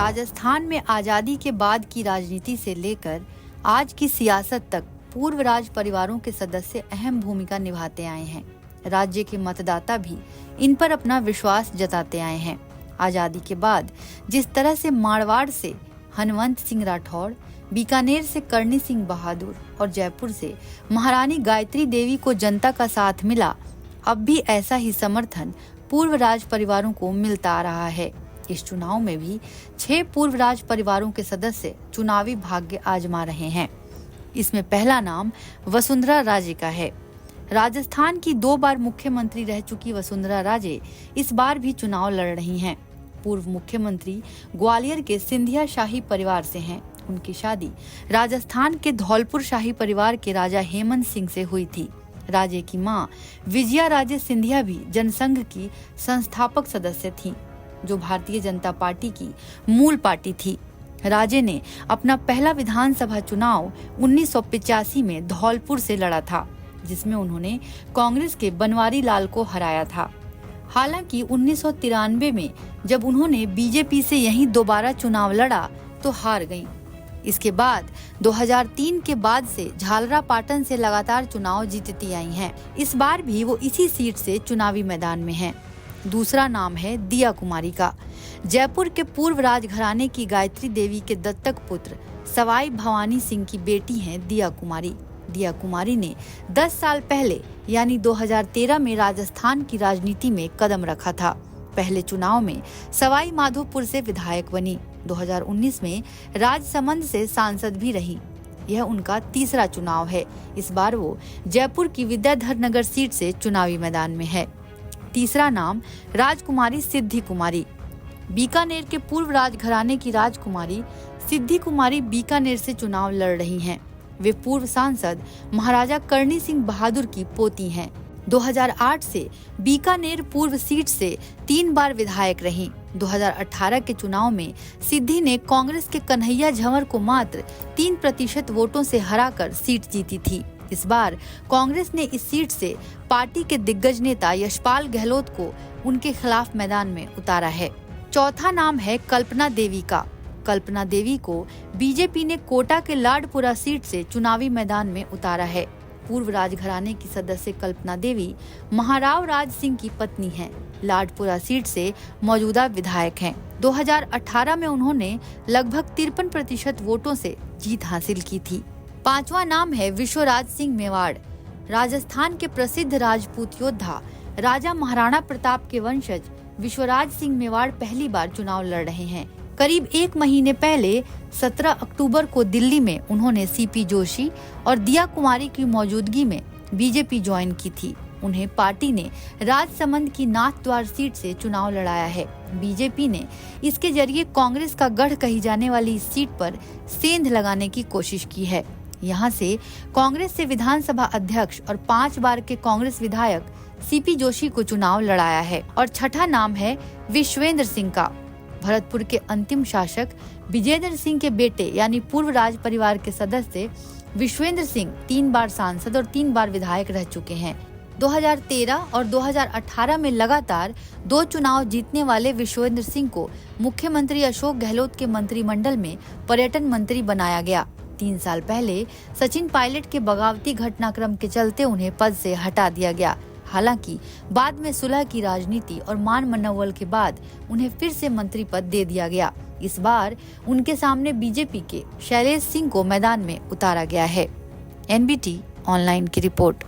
राजस्थान में आजादी के बाद की राजनीति से लेकर आज की सियासत तक पूर्व राज परिवारों के सदस्य अहम भूमिका निभाते आए हैं। राज्य के मतदाता भी इन पर अपना विश्वास जताते आए हैं। आजादी के बाद जिस तरह से मारवाड़ से हनुमंत सिंह राठौड़, बीकानेर से करणी सिंह बहादुर और जयपुर से महारानी गायत्री देवी को जनता का साथ मिला, अब भी ऐसा ही समर्थन पूर्व राज परिवारों को मिलता आ रहा है। इस चुनाव में भी 6 पूर्व राज परिवारों के सदस्य चुनावी भाग्य आजमा रहे हैं। इसमें पहला नाम वसुंधरा राजे का है। राजस्थान की 2 बार मुख्यमंत्री रह चुकी वसुंधरा राजे इस बार भी चुनाव लड़ रही हैं। पूर्व मुख्यमंत्री ग्वालियर के सिंधिया शाही परिवार से हैं। उनकी शादी राजस्थान के धौलपुर शाही परिवार के राजा हेमंत सिंह से हुई थी। राजे की मां विजया राजे सिंधिया भी जनसंघ की संस्थापक सदस्य थीं, जो भारतीय जनता पार्टी की मूल पार्टी थी। राजे ने अपना पहला विधानसभा चुनाव 1985 में धौलपुर से लड़ा था, जिसमें उन्होंने कांग्रेस के बनवारी लाल को हराया था। हालांकि 1993 में जब उन्होंने बीजेपी से यहीं दोबारा चुनाव लड़ा तो हार गईं। इसके बाद 2003 के बाद से झालरापाटन से लगातार चुनाव जीतती आई हैं। इस बार भी वो इसी सीट से चुनावी मैदान में हैं। दूसरा नाम है दिया कुमारी का। जयपुर के पूर्व राजघराने की गायत्री देवी के दत्तक पुत्र सवाई भवानी सिंह की बेटी हैं दिया कुमारी। दिया कुमारी ने 10 साल पहले यानी 2013 में राजस्थान की राजनीति में कदम रखा था। पहले चुनाव में सवाई माधोपुर से विधायक बनी। 2019 में राजसमंद से सांसद भी रही। यह उनका तीसरा चुनाव है। इस बार वो जयपुर की विद्याधर नगर सीट से चुनावी मैदान में है। तीसरा नाम राजकुमारी सिद्धि कुमारी। बीकानेर के पूर्व राजघराने की राजकुमारी सिद्धि कुमारी बीकानेर से चुनाव लड़ रही हैं। वे पूर्व सांसद महाराजा करणी सिंह बहादुर की पोती हैं। 2008 से बीकानेर पूर्व सीट से 3 बार विधायक रहीं। 2018 के चुनाव में सिद्धि ने कांग्रेस के कन्हैया झंवर को मात्र 3% वोटों से हराकर सीट जीती थी। इस बार कांग्रेस ने इस सीट से पार्टी के दिग्गज नेता यशपाल गहलोत को उनके खिलाफ मैदान में उतारा है। चौथा नाम है कल्पना देवी का। कल्पना देवी को बीजेपी ने कोटा के लाडपुरा सीट से चुनावी मैदान में उतारा है। पूर्व राजघराने की सदस्य कल्पना देवी महाराव राज सिंह की पत्नी हैं। लाडपुरा सीट से मौजूदा विधायक हैं। 2018 में उन्होंने लगभग 53% वोटों से जीत हासिल की थी। पांचवा नाम है विश्वराज सिंह मेवाड़। राजस्थान के प्रसिद्ध राजपूत योद्धा राजा महाराणा प्रताप के वंशज विश्वराज सिंह मेवाड़ पहली बार चुनाव लड़ रहे हैं। करीब 1 महीने पहले 17 अक्टूबर को दिल्ली में उन्होंने सीपी जोशी और दिया कुमारी की मौजूदगी में बीजेपी ज्वाइन की थी। उन्हें पार्टी ने राजसमंद की नाथद्वार सीट से चुनाव लड़ाया है। बीजेपी ने इसके जरिए कांग्रेस का गढ़ कही जाने वाली इस सीट पर सेंध लगाने की कोशिश की है। यहाँ से कांग्रेस से विधानसभा अध्यक्ष और 5 बार के कांग्रेस विधायक सीपी जोशी को चुनाव लड़ाया है। और छठा नाम है विश्वेंद्र सिंह का। भरतपुर के अंतिम शासक विजेंद्र सिंह के बेटे यानी पूर्व राज परिवार के सदस्य विश्वेंद्र सिंह 3 बार सांसद और 3 बार विधायक रह चुके हैं। 2013 और 2018 में लगातार 2 चुनाव जीतने वाले विश्वेंद्र सिंह को मुख्यमंत्री अशोक गहलोत के मंत्रिमंडल में पर्यटन मंत्री बनाया गया। 3 साल पहले सचिन पायलट के बगावती घटनाक्रम के चलते उन्हें पद से हटा दिया गया। हालांकि बाद में सुलह की राजनीति और मान मनोबल के बाद उन्हें फिर से मंत्री पद दे दिया गया। इस बार उनके सामने बीजेपी के शैलेश सिंह को मैदान में उतारा गया है। NBT ऑनलाइन की रिपोर्ट।